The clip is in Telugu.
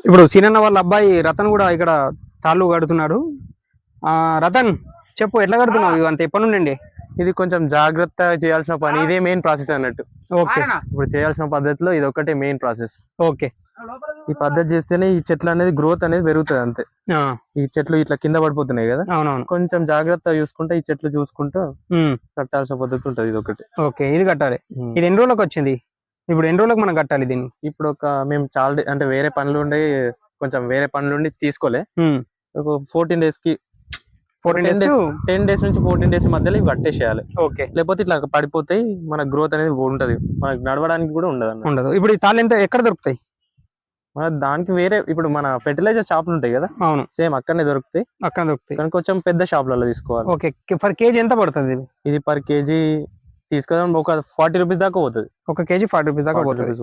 ఇప్పుడు సీనన్న వాళ్ళ అబ్బాయి రతన్ కూడా ఇక్కడ తాళ్ళు కడుతున్నాడు. రతన్ చెప్పు, ఎట్లా కడుతున్నావు ఇవంతా ఎప్పటి నుండి? ఇది కొంచెం జాగ్రత్త చేయాల్సిన పని, ఇదే మెయిన్ ప్రాసెస్ అన్నట్టు. ఓకే, ఇప్పుడు చేయాల్సిన పద్ధతిలో ఇది ఒకటే మెయిన్ ప్రాసెస్. ఓకే, ఈ పద్ధతి చేస్తేనే ఈ చెట్లు అనేది గ్రోత్ అనేది పెరుగుతుంది అంతే. ఈ చెట్లు ఇట్లా కింద పడిపోతున్నాయి కదా, అవునవును, కొంచెం జాగ్రత్త చూసుకుంటే ఈ చెట్లు చూసుకుంటూ కట్టాల్సిన పద్ధతి ఉంటది. ఇది ఒకటి. ఓకే, ఇది కట్టాలి. ఇది ఎన్ని రోజులకు వచ్చింది? ఇప్పుడు ఎన్ని రోజులకు మనం కట్టాలి దీన్ని? ఇప్పుడు మేము చాలా అంటే వేరే పనులు ఉండి కొంచెం వేరే పనులు ఉండి తీసుకోలే, ఒక 14 days కి 10 days నుంచి 14 days మధ్యలో ఇవి కట్టేసేయాలి. ఓకే, లేకపోతే ఇట్లా పడిపోతాయి, మన గ్రోత్ అనేది ఉంటది, మనకు నడవడానికి కూడా ఉండదు. ఇప్పుడు ఈ తాళ్ళు ఎంత ఎక్కడ దొరుకుతాయి? మన దానికి వేరే ఇప్పుడు మన ఫెర్టిలైజర్ షాపులు ఉంటాయి కదా, అవును, సేమ్ అక్కడనే దొరుకుతాయి. కానీ కొంచెం పెద్ద షాపులలో తీసుకోవాలి. ఓకే, పర్ కేజీ ఎంత పడుతుంది? ఇది పర్ కేజీ తీసుకోవడం ఒక 40 రూపీస్ దాకా పోతుంది. ఒక కేజీ 40 రూపీస్ దాకా పోతుంది.